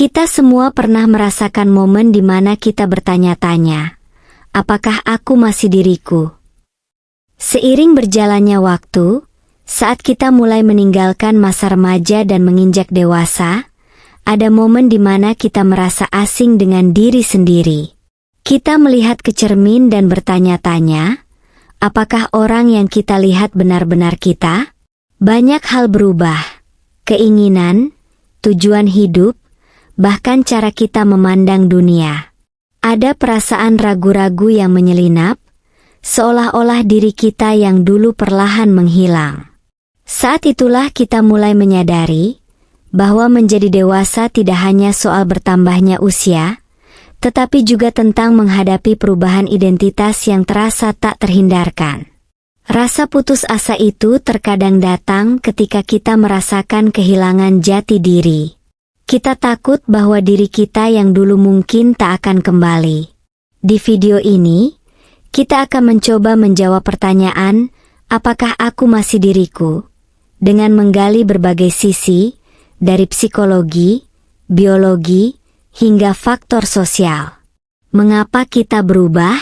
Kita semua pernah merasakan momen di mana kita bertanya-tanya, apakah aku masih diriku? Seiring berjalannya waktu, saat kita mulai meninggalkan masa remaja dan menginjak dewasa, ada momen di mana kita merasa asing dengan diri sendiri. Kita melihat ke cermin dan bertanya-tanya, apakah orang yang kita lihat benar-benar kita? Banyak hal berubah, keinginan, tujuan hidup, bahkan cara kita memandang dunia. Ada perasaan ragu-ragu yang menyelinap, seolah-olah diri kita yang dulu perlahan menghilang. Saat itulah kita mulai menyadari bahwa menjadi dewasa tidak hanya soal bertambahnya usia, tetapi juga tentang menghadapi perubahan identitas yang terasa tak terhindarkan. Rasa putus asa itu terkadang datang ketika kita merasakan kehilangan jati diri. Kita takut bahwa diri kita yang dulu mungkin tak akan kembali. Di video ini, kita akan mencoba menjawab pertanyaan, apakah aku masih diriku? Dengan menggali berbagai sisi, dari psikologi, biologi, hingga faktor sosial. Mengapa kita berubah?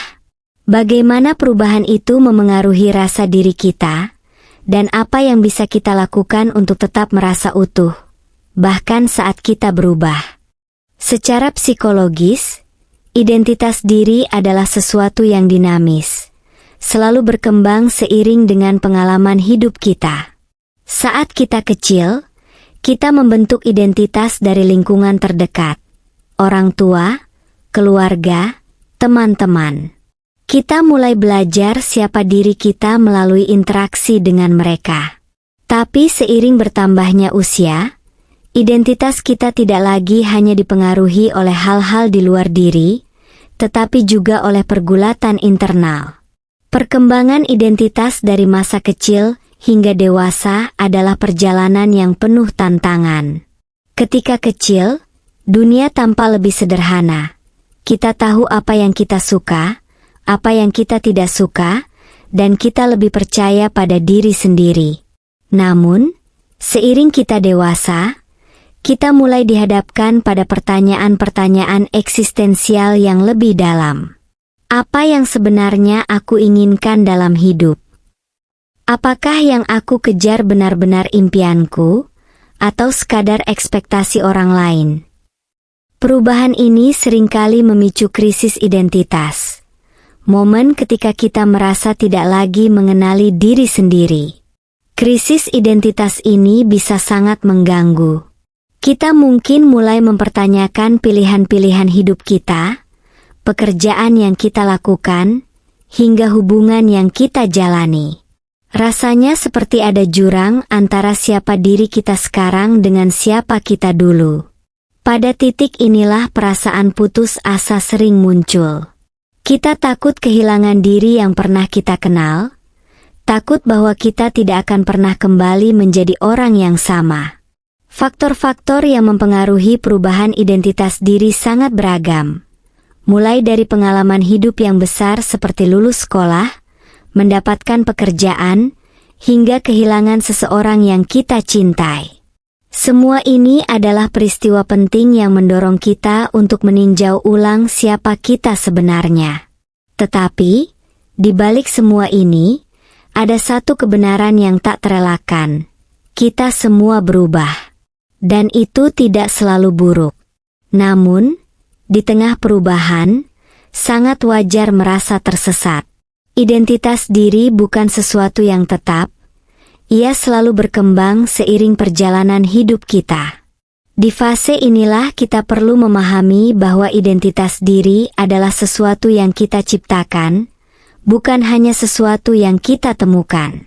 Bagaimana perubahan itu memengaruhi rasa diri kita? Dan apa yang bisa kita lakukan untuk tetap merasa utuh? Bahkan saat kita berubah. Secara psikologis, identitas diri adalah sesuatu yang dinamis, selalu berkembang seiring dengan pengalaman hidup kita. Saat kita kecil, kita membentuk identitas dari lingkungan terdekat, orang tua, keluarga, teman-teman. Kita mulai belajar siapa diri kita melalui interaksi dengan mereka. Tapi seiring bertambahnya usia, identitas kita tidak lagi hanya dipengaruhi oleh hal-hal di luar diri, tetapi juga oleh pergulatan internal. Perkembangan identitas dari masa kecil hingga dewasa adalah perjalanan yang penuh tantangan. Ketika kecil, dunia tampak lebih sederhana. Kita tahu apa yang kita suka, apa yang kita tidak suka, dan kita lebih percaya pada diri sendiri. Namun, seiring kita dewasa, kita mulai dihadapkan pada pertanyaan-pertanyaan eksistensial yang lebih dalam. Apa yang sebenarnya aku inginkan dalam hidup? Apakah yang aku kejar benar-benar impianku, atau sekadar ekspektasi orang lain? Perubahan ini seringkali memicu krisis identitas. Momen ketika kita merasa tidak lagi mengenali diri sendiri. Krisis identitas ini bisa sangat mengganggu. Kita mungkin mulai mempertanyakan pilihan-pilihan hidup kita, pekerjaan yang kita lakukan, hingga hubungan yang kita jalani. Rasanya seperti ada jurang antara siapa diri kita sekarang dengan siapa kita dulu. Pada titik inilah perasaan putus asa sering muncul. Kita takut kehilangan diri yang pernah kita kenal, takut bahwa kita tidak akan pernah kembali menjadi orang yang sama. Faktor-faktor yang mempengaruhi perubahan identitas diri sangat beragam. Mulai dari pengalaman hidup yang besar seperti lulus sekolah, mendapatkan pekerjaan, hingga kehilangan seseorang yang kita cintai. Semua ini adalah peristiwa penting yang mendorong kita untuk meninjau ulang siapa kita sebenarnya. Tetapi, di balik semua ini, ada satu kebenaran yang tak terelakkan. Kita semua berubah. Dan itu tidak selalu buruk. Namun, di tengah perubahan, sangat wajar merasa tersesat. Identitas diri bukan sesuatu yang tetap. Ia selalu berkembang seiring perjalanan hidup kita. Di fase inilah kita perlu memahami bahwa identitas diri adalah sesuatu yang kita ciptakan, bukan hanya sesuatu yang kita temukan.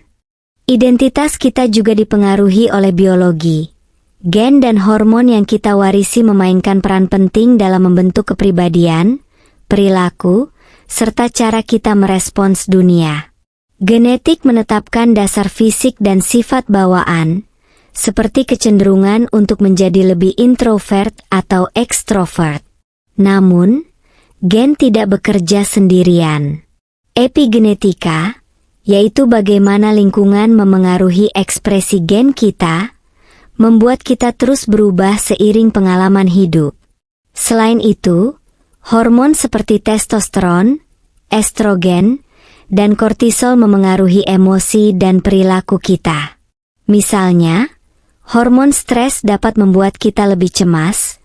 Identitas kita juga dipengaruhi oleh biologi. Gen dan hormon yang kita warisi memainkan peran penting dalam membentuk kepribadian, perilaku, serta cara kita merespons dunia. Genetik menetapkan dasar fisik dan sifat bawaan, seperti kecenderungan untuk menjadi lebih introvert atau ekstrovert. Namun, gen tidak bekerja sendirian. Epigenetika, yaitu bagaimana lingkungan memengaruhi ekspresi gen kita, membuat kita terus berubah seiring pengalaman hidup. Selain itu, hormon seperti testosteron, estrogen, dan kortisol memengaruhi emosi dan perilaku kita. Misalnya, hormon stres dapat membuat kita lebih cemas,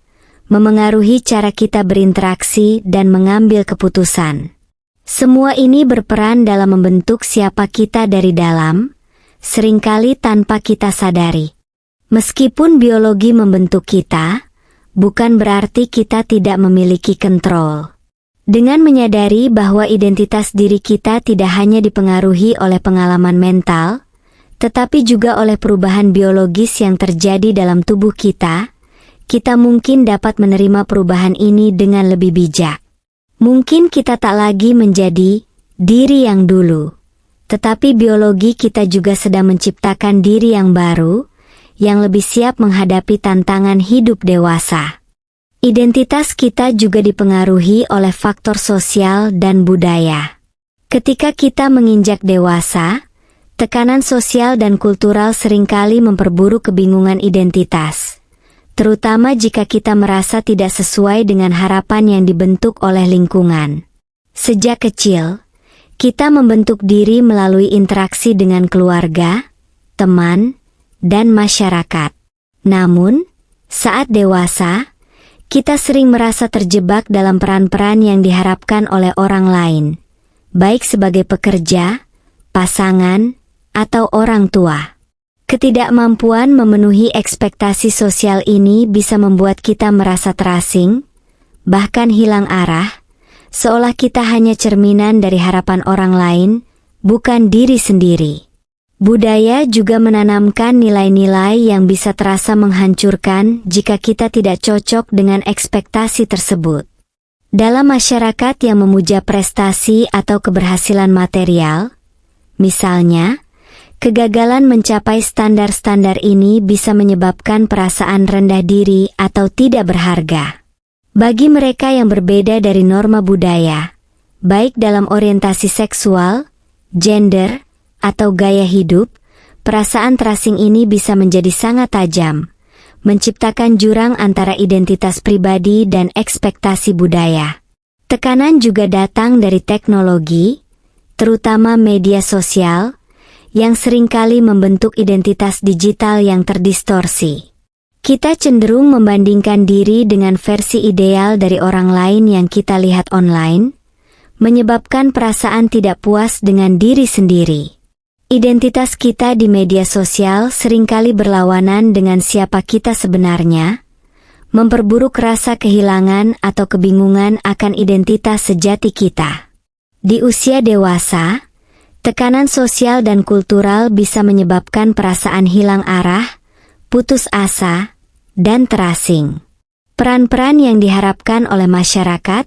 memengaruhi cara kita berinteraksi dan mengambil keputusan. Semua ini berperan dalam membentuk siapa kita dari dalam, seringkali tanpa kita sadari. Meskipun biologi membentuk kita, bukan berarti kita tidak memiliki kontrol. Dengan menyadari bahwa identitas diri kita tidak hanya dipengaruhi oleh pengalaman mental, tetapi juga oleh perubahan biologis yang terjadi dalam tubuh kita mungkin dapat menerima perubahan ini dengan lebih bijak. Mungkin kita tak lagi menjadi diri yang dulu, tetapi biologi kita juga sedang menciptakan diri yang baru, yang lebih siap menghadapi tantangan hidup dewasa. Identitas kita juga dipengaruhi oleh faktor sosial dan budaya. Ketika kita menginjak dewasa, tekanan sosial dan kultural seringkali memperburuk kebingungan identitas, terutama jika kita merasa tidak sesuai dengan harapan yang dibentuk oleh lingkungan. Sejak kecil, kita membentuk diri melalui interaksi dengan keluarga, teman, dan masyarakat. Namun, saat dewasa, kita sering merasa terjebak dalam peran-peran yang diharapkan oleh orang lain, baik sebagai pekerja, pasangan, atau orang tua. Ketidakmampuan memenuhi ekspektasi sosial ini bisa membuat kita merasa terasing, bahkan hilang arah, seolah kita hanya cerminan dari harapan orang lain, bukan diri sendiri. Budaya juga menanamkan nilai-nilai yang bisa terasa menghancurkan jika kita tidak cocok dengan ekspektasi tersebut. Dalam masyarakat yang memuja prestasi atau keberhasilan material, misalnya, kegagalan mencapai standar-standar ini bisa menyebabkan perasaan rendah diri atau tidak berharga. Bagi mereka yang berbeda dari norma budaya, baik dalam orientasi seksual, gender, atau gaya hidup, perasaan terasing ini bisa menjadi sangat tajam, menciptakan jurang antara identitas pribadi dan ekspektasi budaya. Tekanan juga datang dari teknologi, terutama media sosial, yang seringkali membentuk identitas digital yang terdistorsi. Kita cenderung membandingkan diri dengan versi ideal dari orang lain yang kita lihat online, menyebabkan perasaan tidak puas dengan diri sendiri. Identitas kita di media sosial seringkali berlawanan dengan siapa kita sebenarnya, memperburuk rasa kehilangan atau kebingungan akan identitas sejati kita. Di usia dewasa, tekanan sosial dan kultural bisa menyebabkan perasaan hilang arah, putus asa, dan terasing. Peran-peran yang diharapkan oleh masyarakat,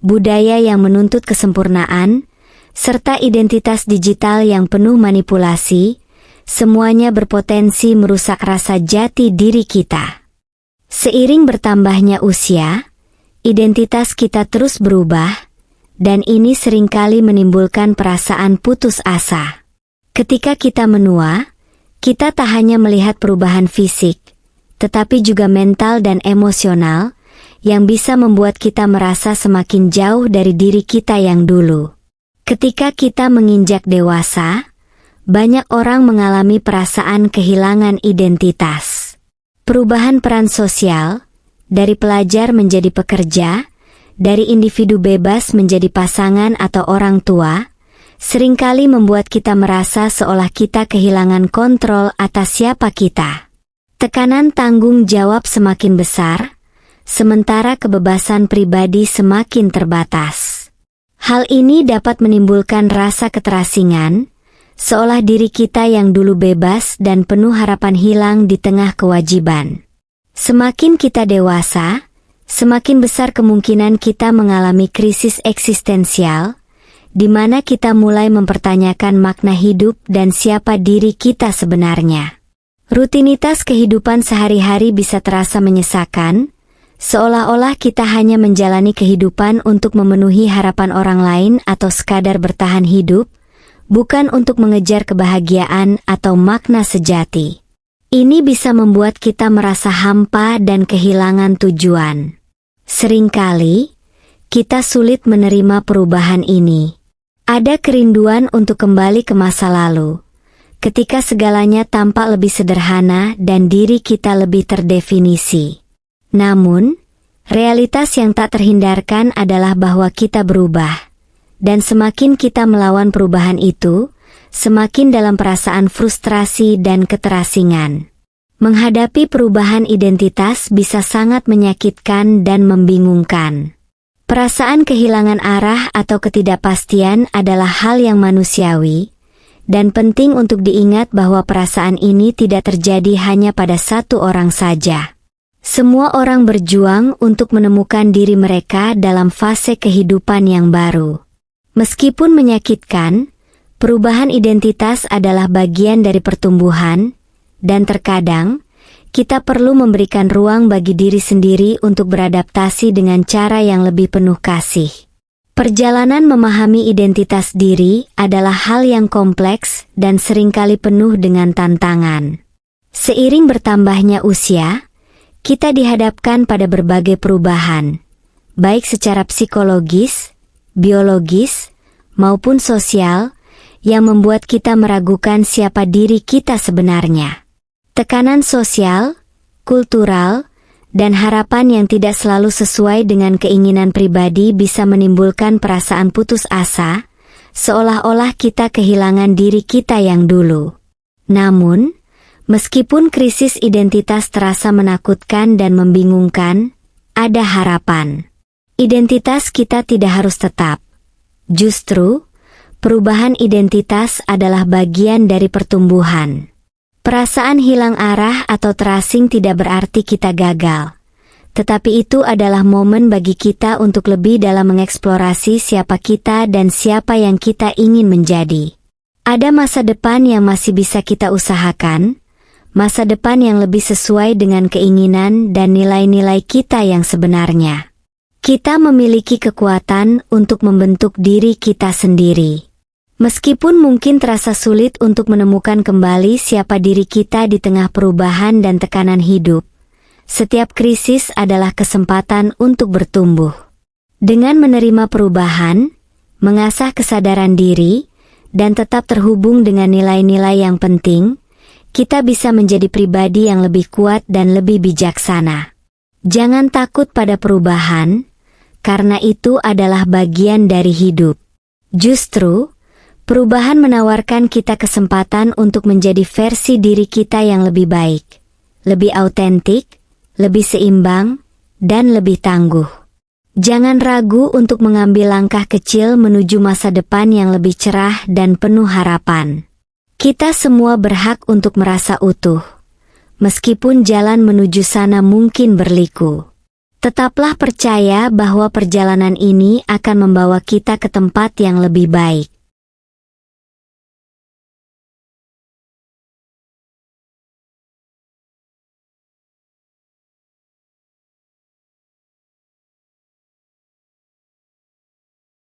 budaya yang menuntut kesempurnaan, serta identitas digital yang penuh manipulasi, semuanya berpotensi merusak rasa jati diri kita. Seiring bertambahnya usia, identitas kita terus berubah, dan ini seringkali menimbulkan perasaan putus asa. Ketika kita menua, kita tak hanya melihat perubahan fisik, tetapi juga mental dan emosional, yang bisa membuat kita merasa semakin jauh dari diri kita yang dulu. Ketika kita menginjak dewasa, banyak orang mengalami perasaan kehilangan identitas. Perubahan peran sosial, dari pelajar menjadi pekerja, dari individu bebas menjadi pasangan atau orang tua, seringkali membuat kita merasa seolah kita kehilangan kontrol atas siapa kita. Tekanan tanggung jawab semakin besar, sementara kebebasan pribadi semakin terbatas. Hal ini dapat menimbulkan rasa keterasingan, seolah diri kita yang dulu bebas dan penuh harapan hilang di tengah kewajiban. Semakin kita dewasa, semakin besar kemungkinan kita mengalami krisis eksistensial, di mana kita mulai mempertanyakan makna hidup dan siapa diri kita sebenarnya. Rutinitas kehidupan sehari-hari bisa terasa menyesakan, seolah-olah kita hanya menjalani kehidupan untuk memenuhi harapan orang lain atau sekadar bertahan hidup, bukan untuk mengejar kebahagiaan atau makna sejati. Ini bisa membuat kita merasa hampa dan kehilangan tujuan. Seringkali, kita sulit menerima perubahan ini. Ada kerinduan untuk kembali ke masa lalu, ketika segalanya tampak lebih sederhana dan diri kita lebih terdefinisi. Namun, realitas yang tak terhindarkan adalah bahwa kita berubah. Dan semakin kita melawan perubahan itu, semakin dalam perasaan frustrasi dan keterasingan. Menghadapi perubahan identitas bisa sangat menyakitkan dan membingungkan. Perasaan kehilangan arah atau ketidakpastian adalah hal yang manusiawi, dan penting untuk diingat bahwa perasaan ini tidak terjadi hanya pada satu orang saja. Semua orang berjuang untuk menemukan diri mereka dalam fase kehidupan yang baru. Meskipun menyakitkan, perubahan identitas adalah bagian dari pertumbuhan, dan terkadang, kita perlu memberikan ruang bagi diri sendiri untuk beradaptasi dengan cara yang lebih penuh kasih. Perjalanan memahami identitas diri adalah hal yang kompleks dan seringkali penuh dengan tantangan. Seiring bertambahnya usia, kita dihadapkan pada berbagai perubahan, baik secara psikologis, biologis, maupun sosial, yang membuat kita meragukan siapa diri kita sebenarnya. Tekanan sosial, kultural, dan harapan yang tidak selalu sesuai dengan keinginan pribadi bisa menimbulkan perasaan putus asa, seolah-olah kita kehilangan diri kita yang dulu. Namun, meskipun krisis identitas terasa menakutkan dan membingungkan, ada harapan. Identitas kita tidak harus tetap. Justru, perubahan identitas adalah bagian dari pertumbuhan. Perasaan hilang arah atau terasing tidak berarti kita gagal. Tetapi itu adalah momen bagi kita untuk lebih dalam mengeksplorasi siapa kita dan siapa yang kita ingin menjadi. Ada masa depan yang masih bisa kita usahakan, masa depan yang lebih sesuai dengan keinginan dan nilai-nilai kita yang sebenarnya. Kita memiliki kekuatan untuk membentuk diri kita sendiri. Meskipun mungkin terasa sulit untuk menemukan kembali siapa diri kita di tengah perubahan dan tekanan hidup, setiap krisis adalah kesempatan untuk bertumbuh. Dengan menerima perubahan, mengasah kesadaran diri, dan tetap terhubung dengan nilai-nilai yang penting, kita bisa menjadi pribadi yang lebih kuat dan lebih bijaksana. Jangan takut pada perubahan, karena itu adalah bagian dari hidup. Justru, perubahan menawarkan kita kesempatan untuk menjadi versi diri kita yang lebih baik, lebih autentik, lebih seimbang, dan lebih tangguh. Jangan ragu untuk mengambil langkah kecil menuju masa depan yang lebih cerah dan penuh harapan. Kita semua berhak untuk merasa utuh, meskipun jalan menuju sana mungkin berliku. Tetaplah percaya bahwa perjalanan ini akan membawa kita ke tempat yang lebih baik.